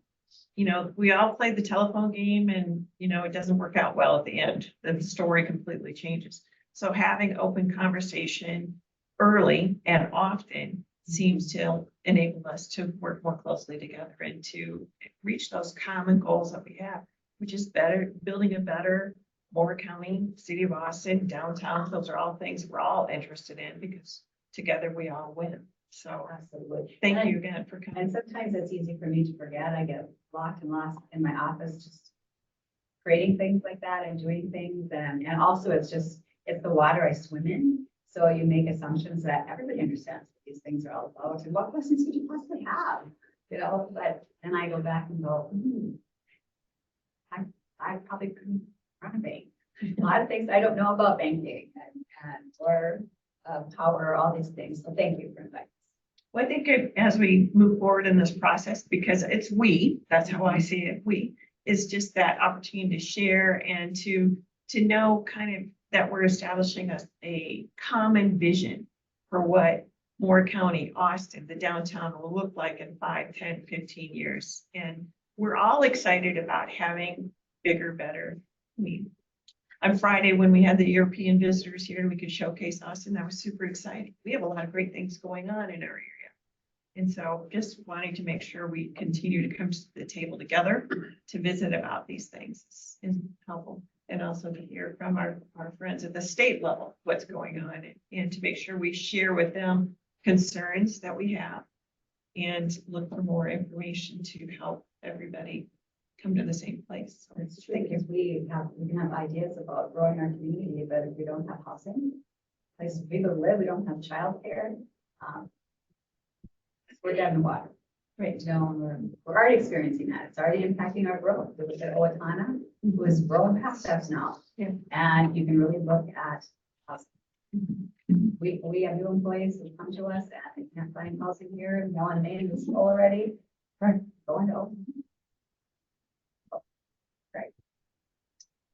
S3: you know, we all play the telephone game, and, you know, it doesn't work out well at the end. The story completely changes. So having open conversation early and often seems to enable us to work more closely together and to reach those common goals that we have, which is building a better Mower County, City of Austin, downtown. Those are all things we're all interested in, because together we all win. So
S6: Absolutely.
S3: thank you again for coming.
S6: And sometimes it's easy for me to forget. I get locked and lost in my office, just creating things like that and doing things. And also it's the water I swim in. So you make assumptions that everybody understands what these things are all about, and what questions could you possibly have, you know, but then I go back and go, I probably couldn't run a bank. A lot of things I don't know about banking or power, all these things. So thank you for inviting us.
S3: Well, I think as we move forward in this process, because it's that's how I see it, is just that opportunity to share and to know kind of that we're establishing a common vision for what Mower County, Austin, the downtown will look like in 5, 10, 15 years. And we're all excited about having bigger, better. I mean, on Friday, when we had the European visitors here, we could showcase Austin. That was super exciting. We have a lot of great things going on in our area. And so just wanting to make sure we continue to come to the table together to visit about these things is helpful. And also to hear from our friends at the state level, what's going on, and to make sure we share with them concerns that we have and look for more information to help everybody come to the same place. So
S6: It's true, because we can have ideas about growing our community, but if we don't have housing, places for people to live, we don't have childcare. We're dead in the water.
S3: Right.
S6: You know, we're already experiencing that. It's already impacting our growth. It was at Owatonna, who is growing past us now.
S3: Yeah.
S6: And you can really look at housing. We have new employees who come to us and they can't find housing here, and one name is full already. Right, going to.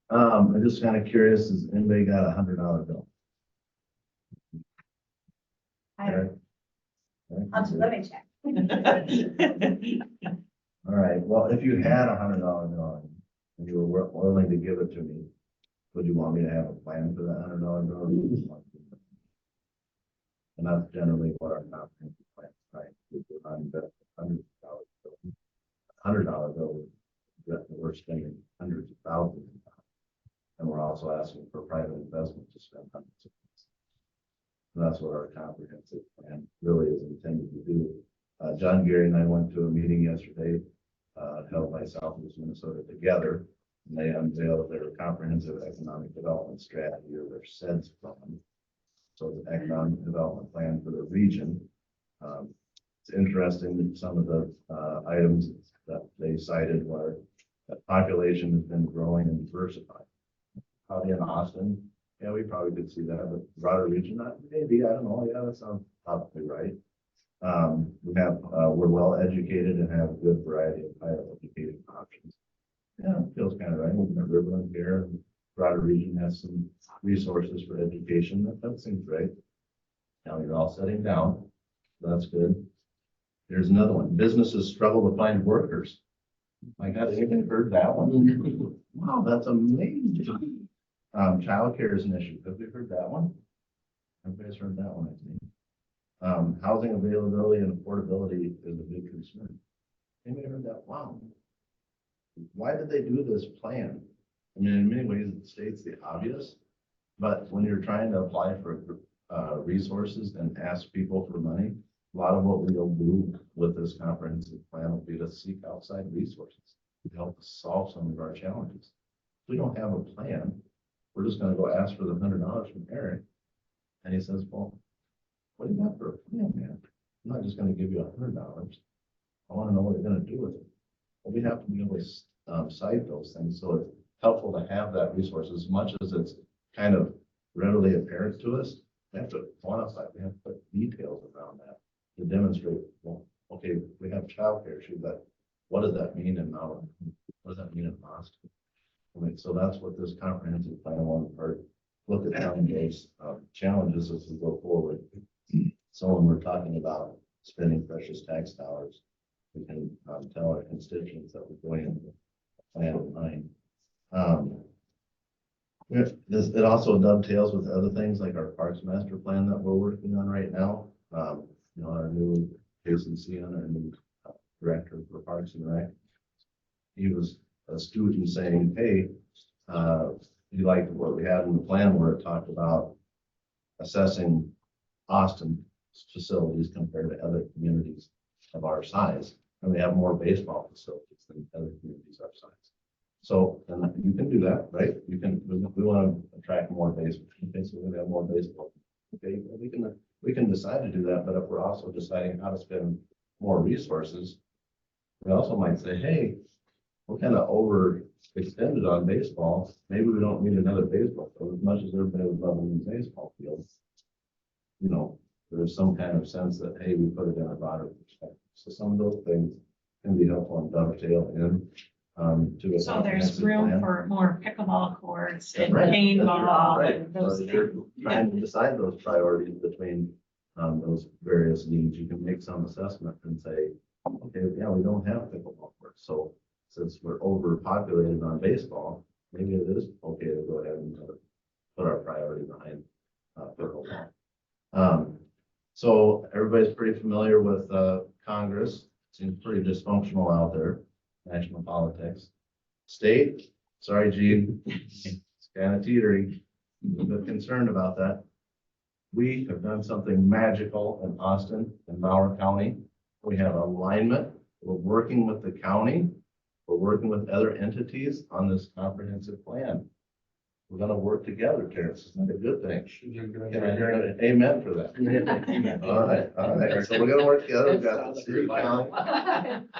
S9: I'm just kind of curious, has anybody got $100 bill?
S6: Let me check.
S9: All right, well, if you had $100 bill and you were willing to give it to me, would you want me to have a plan for that $100 bill? Or you just want to- And that's generally what our comprehensive plan, right? Is to invest $100 bill. $100 bill, we're spending hundreds of thousands of dollars. And we're also asking for private investment to spend hundreds of thousands. And that's what our comprehensive plan really is intended to do. John, Gary, and I went to a meeting yesterday, held by Southwest Minnesota together, and they unveiled their comprehensive economic development strategy, or their SEDS plan. So it's an economic development plan for the region. It's interesting that some of the items that they cited were that population has been growing and diversifying. Probably in Austin, yeah, we probably could see that, but broader region, maybe, I don't know, yeah, that sounds probably right. We're well educated and have a good variety of higher educated options. Yeah, it feels kind of right. We've got Riverland here, and broader region has some resources for education. That seems great. Now you're all sitting down. That's good. Here's another one. Businesses struggle to find workers. My God, anybody heard that one? Wow, that's amazing. Childcare is an issue. Have we heard that one? Everybody's heard that one, I think. Housing availability and affordability is a big concern. Anybody heard that? Wow. Why did they do this plan? I mean, in many ways, it states the obvious, but when you're trying to apply for resources and ask people for money, a lot of what we'll do with this comprehensive plan will be to seek outside resources to help us solve some of our challenges. If we don't have a plan, we're just gonna go ask for the $100 from Harren. And he says, well, what do you got for a plan, man? I'm not just gonna give you $100. I wanna know what you're gonna do with it. Well, we have to be able to cite those things, so it's helpful to have that resource as much as it's kind of readily apparent to us. We have to quantify, we have to put details around that to demonstrate, well, okay, we have childcare issue, but what does that mean in Mueller? What does that mean in Austin? I mean, so that's what this comprehensive plan one part, look at some of those challenges as we go forward. So when we're talking about spending precious tax dollars, we can tell our constituents that we're going into a plan in mind. It also dovetails with other things like our Parks Master Plan that we're working on right now. Our new Jason Cian, our new director for Parks and Rec, he was astute in saying, hey, he liked what we had in the plan where it talked about assessing Austin's facilities compared to other communities of our size. And we have more baseball facilities than other communities our size. So, and you can do that, right? We want to attract more baseball. Okay, so we're going to have more baseball. Okay, we can decide to do that, but if we're also deciding how to spend more resources, we also might say, hey, we're kind of overextended on baseball. Maybe we don't need another baseball field. As much as everybody would love a new baseball field, there's some kind of sense that, hey, we put it in a broader perspective. So some of those things can be helpful and dovetail in.
S3: So there's room for more pickleball courts and
S9: Right.
S3: paintball
S9: Right.
S3: and
S9: So
S3: those
S9: if you're
S3: things.
S9: trying to decide those priorities between those various needs, you can make some assessment and say, okay, yeah, we don't have pickleball courts, so since we're overpopulated on baseball, maybe it is okay to go ahead and put our priority behind pickleball. So everybody's pretty familiar with Congress. Seems pretty dysfunctional out there, national politics. State, sorry, Gene, it's kind of teetering. I'm a bit concerned about that. We have done something magical in Austin and Mower County. We have alignment. We're working with the county. We're working with other entities on this comprehensive plan. We're gonna work together, Terrence. Isn't that a good thing? Can I hear an amen for that? All right. So we're gonna work together. We've got the city county.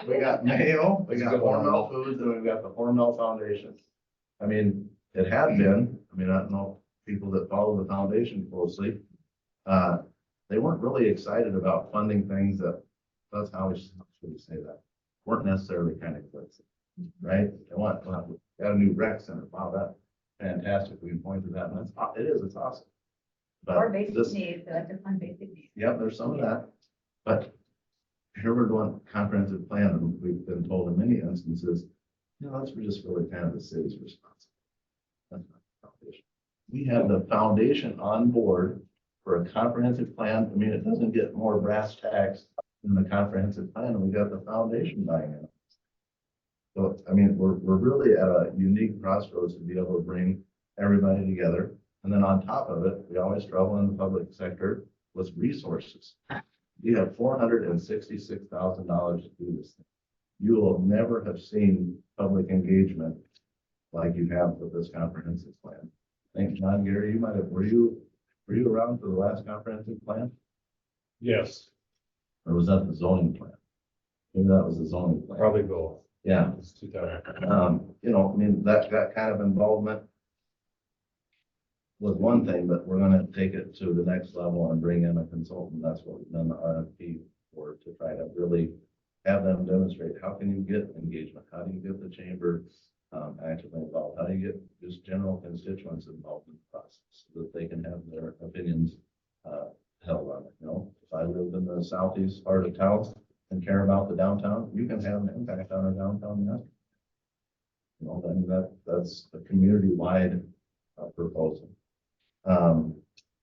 S9: We got Mayo, we got Hormel Foods, and we've got the Hormel Foundation. I mean, it had been, I don't know, people that follow the foundation closely, they weren't really excited about funding things that's how we should say that, weren't necessarily kind of clicks, right? They want, got a new rec center, wow, that's fantastic, we can point to that, and it's awesome.
S6: Or
S9: But
S6: basic
S9: this,
S6: needs, they like to fund basic needs.
S9: yeah, there's some of that, but here we're doing comprehensive plan, and we've been told in many instances, that's just really kind of the city's responsibility. That's not the foundation. We have the foundation on board for a comprehensive plan. It doesn't get more brass tacks than the comprehensive plan, and we got the foundation buying it. So, we're really at a unique crossroads to be able to bring everybody together. And then on top of it, we always struggle in the public sector with resources. You have $466,000 to do this thing. You will never have seen public engagement like you have with this comprehensive plan. I think, John, Gary, were you around for the last comprehensive plan?
S4: Yes,
S9: Or was that the zoning plan? Maybe that was the zoning plan.
S4: probably both.
S9: Yeah,
S4: It's 2000.
S9: that kind of involvement was one thing, but we're gonna take it to the next level and bring in a consultant. That's what we've done the RFP for, to try to really have them demonstrate, how can you get engagement? How do you get the chamber actively involved? How do you get just general constituents involved in the process so that they can have their opinions held on it? If I lived in the southeast part of town and care about the downtown, you can have an impact on our downtown master. That's a community-wide proposal.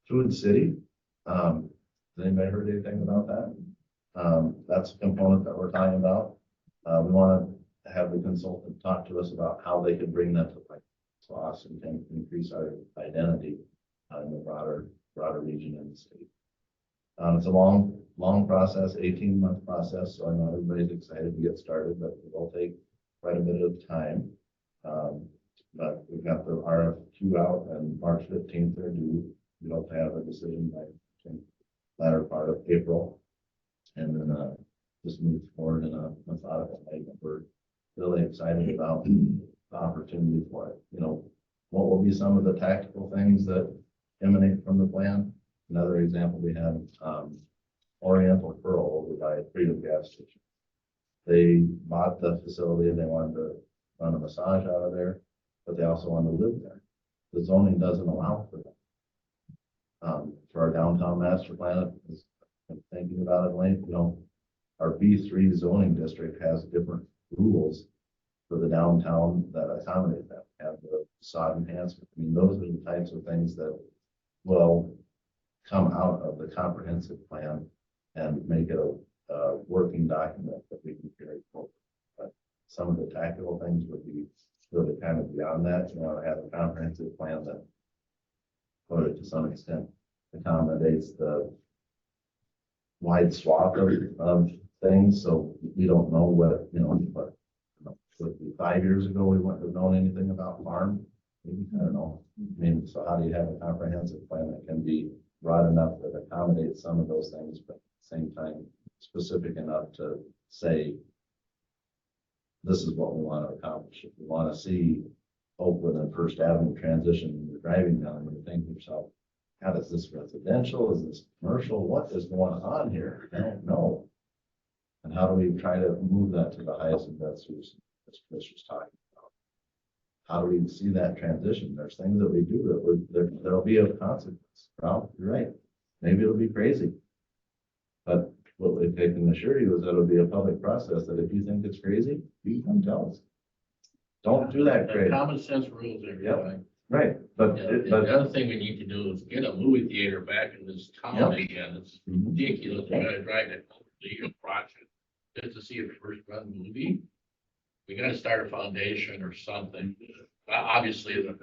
S9: Food City, has anybody heard anything about that? That's a component that we're talking about. We want to have the consultant talk to us about how they could bring that to life. So Austin can increase our identity in the broader region in the city. It's a long process, 18-month process. So I know everybody's excited to get started, but it will take quite a bit of time. But we've got the RFQ out, and March 15th they're due. We hope to have a decision by the latter part of April, and then just move forward in a methodical way. We're really excited about the opportunity for it. What will be some of the tactical things that emanate from the plan? Another example, we have Oriental Pearl over by Freedom Gas Station. They bought the facility and they wanted to run a massage out of there, but they also want to live there. The zoning doesn't allow for that. For our downtown master plan, I'm thinking about it late, our B3 zoning district has different rules for the downtown that accommodate that, have the facade enhancement. Those are the types of things that will come out of the comprehensive plan and make it a working document that we can carry forward. But some of the tactical things would be really kind of beyond that. You want to have a comprehensive plan that, put it to some extent, accommodates the wide swath of things. So we don't know what, but 5 years ago, we wouldn't have known anything about farm. Maybe, I don't know. So how do you have a comprehensive plan that can be broad enough that accommodates some of those things, but at the same time specific enough to say, this is what we want to accomplish. If we want to see Oakwood and First Avenue transition, and you're driving down and you think to yourself, God, is this residential? Is this commercial? What is going on here? I don't know. And how do we try to move that to the highest and best use, as Trish was talking about? How do we see that transition? There's things that we do that there'll be a consequence. Well, you're right. Maybe it'll be crazy. But what we can assure you is that it'll be a public process that if you think it's crazy, you can come tell us. Don't do that,
S4: The
S9: Craig.
S4: common sense rules everything.
S9: Right, but,
S4: The other thing we need to do is get a movie theater back in this town
S9: Yep.
S4: again. It's
S9: Mhm.
S4: ridiculous. You gotta drive that legal project just to see a first run movie. We gotta start a foundation or something. Obviously, if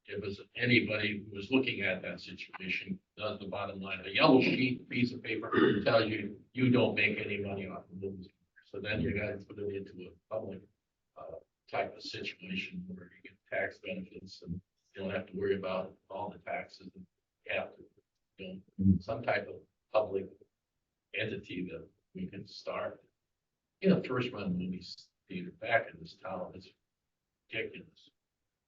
S4: it's anybody who was looking at that situation, does the bottom line, a yellow sheet, piece of paper tells you, you don't make any money off of movies. So then you gotta put it into a public, type of situation where you get tax benefits and you don't have to worry about all the taxes. And you have to, you know, some type of public entity that we can start. You know, first run movies theater back in this town is ridiculous.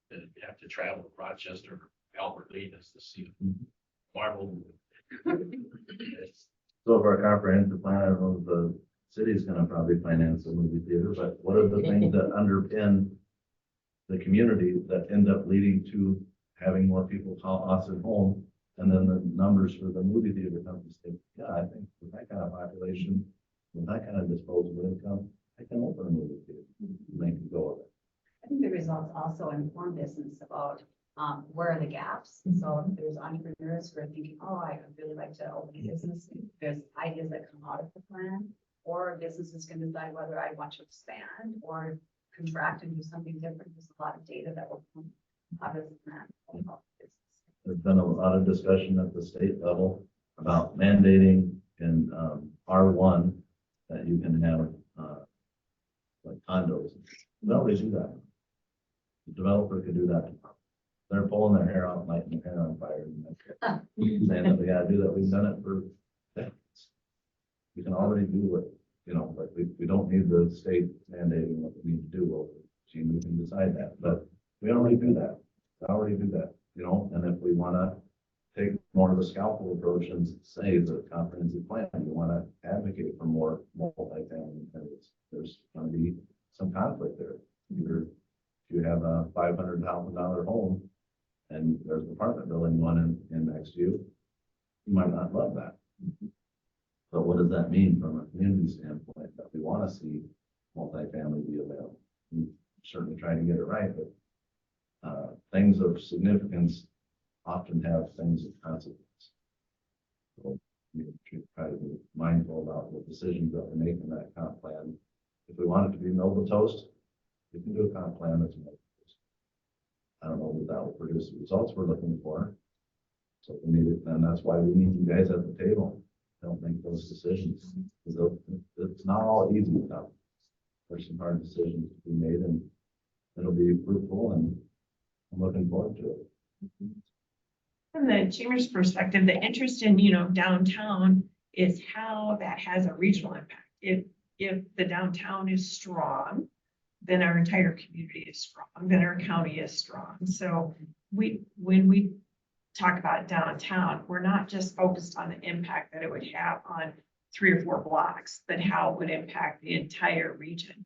S4: That you have to travel to Rochester, or Albert Lee just to see a Marvel movie. It's-
S9: so for our comprehensive plan, I don't know if the city's gonna probably finance a movie theater, but what are the things that underpin the community that end up leading to having more people call Austin home? And then the numbers for the movie theater companies think, yeah, I think with that kind of population, with that kind of disposable income, I can open a movie theater, and make it go with it.
S6: I think the results also inform business about, where are the gaps? So if there's entrepreneurs who are thinking, oh, I would really like to open a business, there's ideas that come out of the plan. Or businesses can decide whether I want to expand or contract and do something different. There's a lot of data that will come out of the plan.
S9: There's been a lot of discussion at the state level about mandating in R1 that you can have like condos. Well, they do that. The developer could do that. They're pulling their hair out, lighting their hair on fire. And saying that we gotta do that. We've done it for decades. We can already do what, you know, like we don't need the state mandating what we need to do. Well, gee, we can decide that, but we already do that. We already do that, you know, and if we wanna take more of the scalpel approach and say the comprehensive plan, we wanna advocate for more multi-family areas. There's gonna be some conflict there. Either if you have a $500,000 home and there's an apartment building one in next to you, you might not love that. But what does that mean from a community standpoint, that we want to see multifamily be available? We certainly try to get it right, but things of significance often have things of consequence. So we should try to be mindful about the decisions that we make in that comp plan. If we want it to be milk toast, we can do a comp plan that's milk toast. I don't know that that will produce the results we're looking for. So we need it, and that's why we need you guys at the table. Don't make those decisions. It's not all easy stuff. There's some hard decisions to be made, and it'll be fruitful, and I'm looking forward to it.
S3: From the chamber's perspective, the interest in, downtown is how that has a regional impact. If the downtown is strong, then our entire community is strong, then our county is strong. So when we talk about downtown, we're not just focused on the impact that it would have on 3 or 4 blocks, but how it would impact the entire region.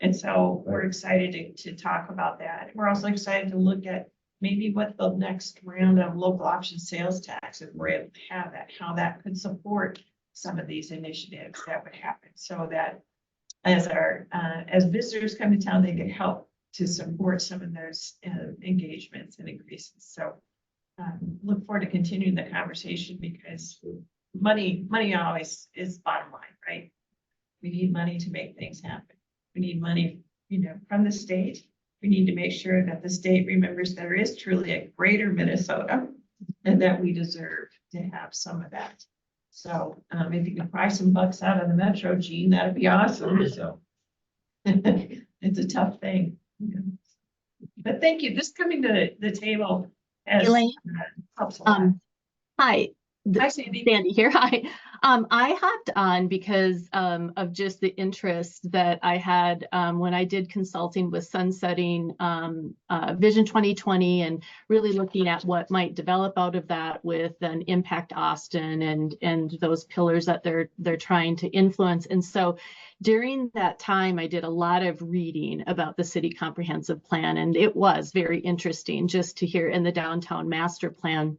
S3: And so we're excited to talk about that. We're also excited to look at maybe what the next round of local option sales tax, if we're able to have that, how that could support some of these initiatives that would happen, so that as visitors come to town, they can help to support some of those engagements and increases. So look forward to continuing the conversation, because money always is bottom line, right? We need money to make things happen. We need money, from the state. We need to make sure that the state remembers there is truly a greater Minnesota, and that we deserve to have some of that. So if you can pry some bucks out of the metro, Gene, that'd be awesome. So it's a tough thing. But thank you. Just coming to the table has
S10: Elaine?
S3: helps a lot.
S10: Hi,
S3: Hi, Sandy.
S10: Sandy here. Hi. I hopped on because of just the interest that I had when I did consulting with Sunsetting Vision 2020, and really looking at what might develop out of that with an Impact Austin and those pillars that they're trying to influence. And so during that time, I did a lot of reading about the city comprehensive plan, and it was very interesting just to hear in the downtown master plan,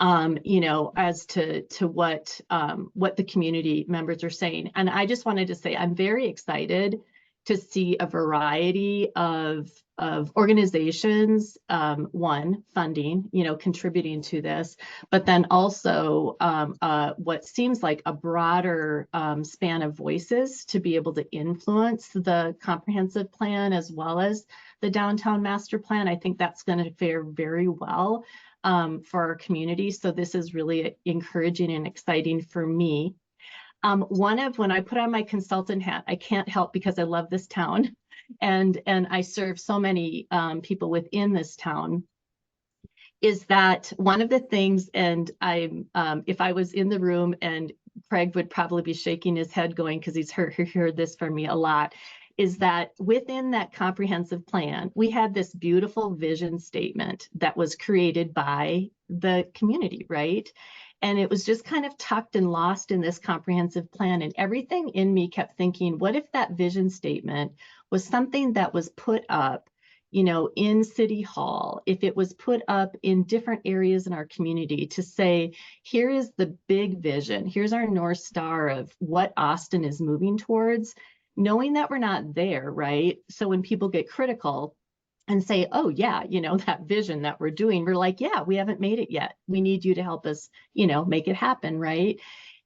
S10: as to what the community members are saying. And I just wanted to say, I'm very excited to see a variety of organizations, one, funding, contributing to this, but then also what seems like a broader span of voices to be able to influence the comprehensive plan as well as the downtown master plan. I think that's going to fare very well for our community. So this is really encouraging and exciting for me. When I put on my consultant hat, I can't help because I love this town and I serve so many people within this town, is that one of the things, and if I was in the room, and Craig would probably be shaking his head going, because he's heard this from me a lot, is that within that comprehensive plan, we had this beautiful vision statement that was created by the community, right? And it was just kind of tucked and lost in this comprehensive plan. And everything in me kept thinking, what if that vision statement was something that was put up, in City Hall, if it was put up in different areas in our community to say, here is the big vision, here's our North Star of what Austin is moving towards, knowing that we're not there, right? So when people get critical and say, oh yeah, that vision that we're doing, we're like, yeah, we haven't made it yet. We need you to help us, make it happen, right?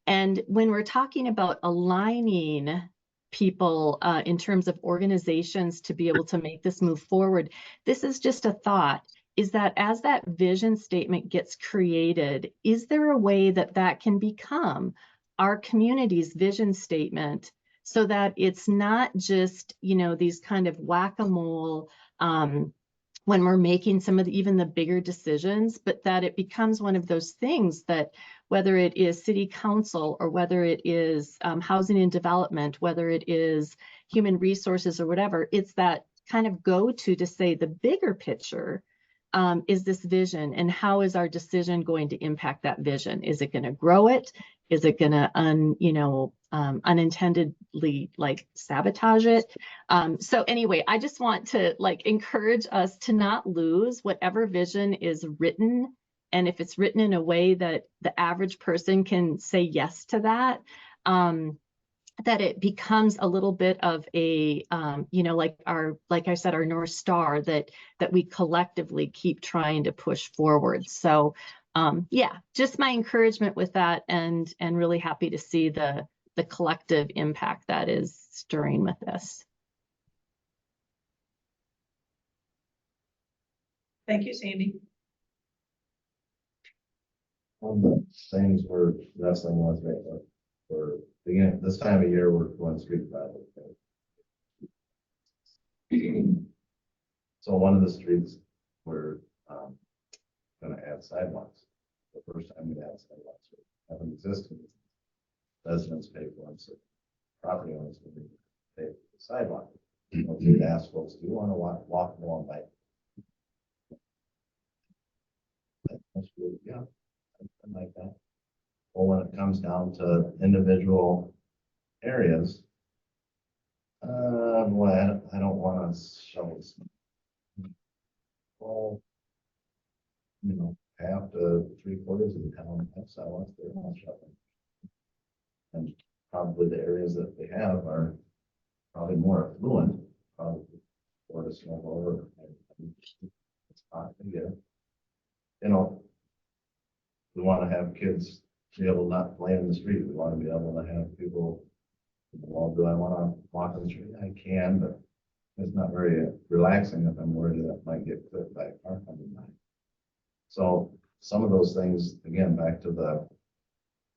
S10: And when we're talking about aligning people in terms of organizations to be able to make this move forward, this is just a thought, is that as that vision statement gets created, is there a way that that can become our community's vision statement, so that it's not just, these kind of whack-a-mole when we're making some of even the bigger decisions, but that it becomes one of those things that, whether it is city council or whether it is housing and development, whether it is human resources or whatever, it's that kind of go-to say the bigger picture is this vision, and how is our decision going to impact that vision? Is it going to grow it? Is it going to unintendedly sabotage it? So anyway, I just want to encourage us to not lose whatever vision is written. And if it's written in a way that the average person can say yes to that, that it becomes a little bit of a, like I said, our North Star that we collectively keep trying to push forward. So yeah, just my encouragement with that, and really happy to see the collective impact that is stirring with this.
S3: Thank you, Sandy.
S9: One of the things we're wrestling with right now, for beginning this time of year, we're going street battle. So one of the streets we're gonna add sidewalks. The first time we add sidewalks, we have an existing residents pay for them, so property owners will pay for the sidewalk. We'd ask folks, do you want to walk along bike? Yeah, something like that. Well, when it comes down to individual areas, boy, I don't want to shovel snow. Well, half to 3/4 of the town have sidewalks, they're not shoveling. And probably the areas that they have are probably more affluent, probably for the snow blower. It's hot to get. We want to have kids be able to not play in the street. We want to be able to have people, well, do I want to walk on the street? I can, but it's not very relaxing if I'm worried that I might get clipped by a car coming by. So some of those things, again, back to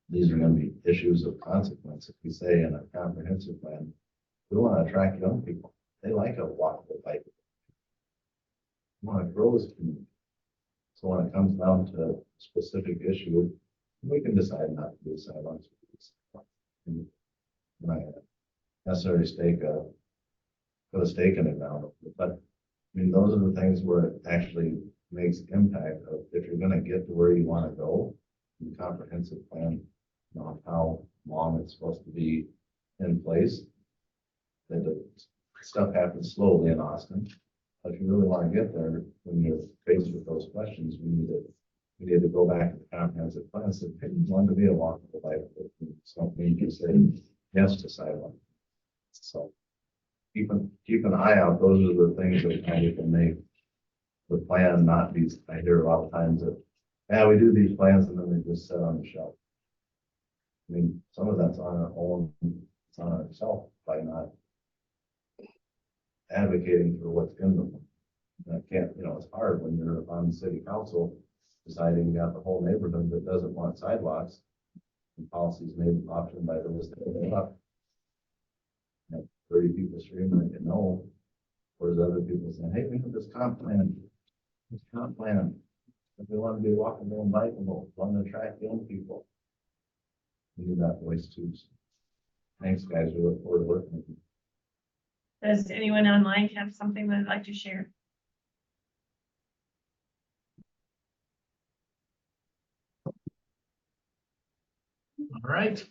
S9: these are going to be issues of consequence. If we say in a comprehensive plan, we want to attract young people. They like a walkable bike. We want to grow this community. So when it comes down to a specific issue, we can decide not to do sidewalks. Not necessarily put a stake in it now, but I mean, those are the things where it actually makes impact of if you're going to get to where you want to go, the comprehensive plan, how long it's supposed to be in place. That the stuff happens slowly in Austin. But if you really want to get there, when you're faced with those questions, we need to go back to the comprehensive plan and say, hey, you want to be a walkable bike, so we need to say yes to sidewalk. So keep an eye out. Those are the things that kind of can make the plan not be, I hear a lot of times that, yeah, we do these plans and then they just sit on the shelf. I mean, some of that's on our own, it's on ourselves by not advocating for what's in them. And I can't, it's hard when you're on city council deciding you got the whole neighborhood that doesn't want sidewalks. And policies made option by the list up. 30 people screaming, no. Whereas other people saying, hey, we have this comp plan. This comp plan. If we want to be walkable and bikeable, want to attract young people. We need that voice too. So, thanks, guys. We look forward to working with you.
S3: Does anyone online have something they'd like to share?
S2: All right.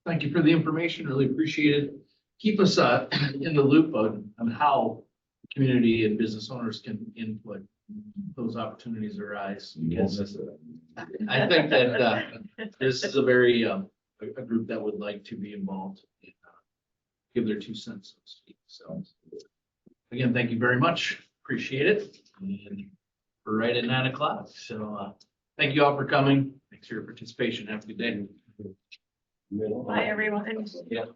S2: Thank you for the information. Really appreciate it. Keep us in the loop on how community and business owners can input those opportunities arise.
S9: You won't
S2: Because
S9: miss it.
S2: I think that this is a very a group that would like to be involved and give their 2 cents, so to speak. So again, thank you very much. Appreciate it. And we're right at 9 o'clock. So thank you all for coming. Thanks for your participation. Have a good day.
S3: Bye, everyone.
S2: Yeah.